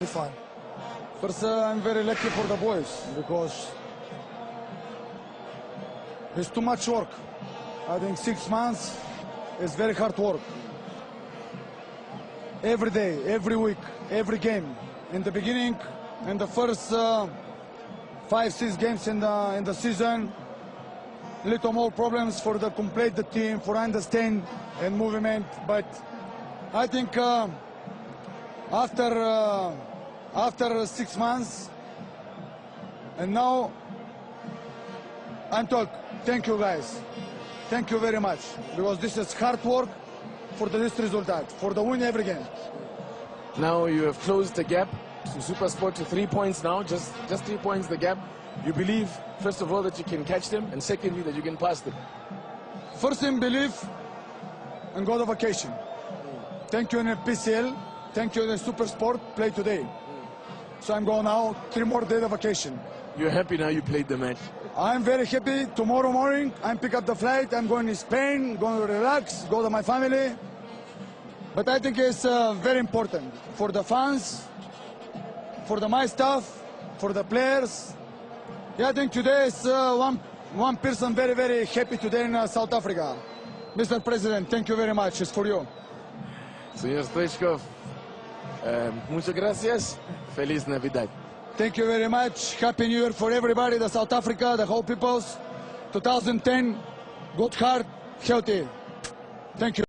Fine. First, I'm very lucky for the boys because it's too much work. I think 6 months is very hard work. Every day, every week, every game. In the beginning, in the first 5-6 games in the season, little more problems for the complete the team, for understand and movement. But I think after 6 months, and now I'm talking. Thank you guys. Thank you very much, because this is hard work for this result, for the win every game. Now you have closed the gap to SuperSport to 3 points now, just 3 points the gap. You believe, first of all, that you can catch them, and secondly, that you can pass them. First thing, believe and go to vacation. Thank you in the PCL. Thank you in the SuperSport. Play today. So I'm going now 3 more days of vacation. You're happy now you played the match? I'm very happy. Tomorrow morning, I'm pick up the flight. I'm going to Spain, going to relax, go to my family. But I think it's very important for the fans, for my staff, for the players. Yeah, I think today is one person very, very happy today in South Africa. Mr. President, thank you very much. It's for you. Señor Stoichkov, muchas gracias. Feliz Navidad. Thank you very much. Happy New Year for everybody, the South Africa, the whole peoples. 2010, good heart, healthy. Thank you.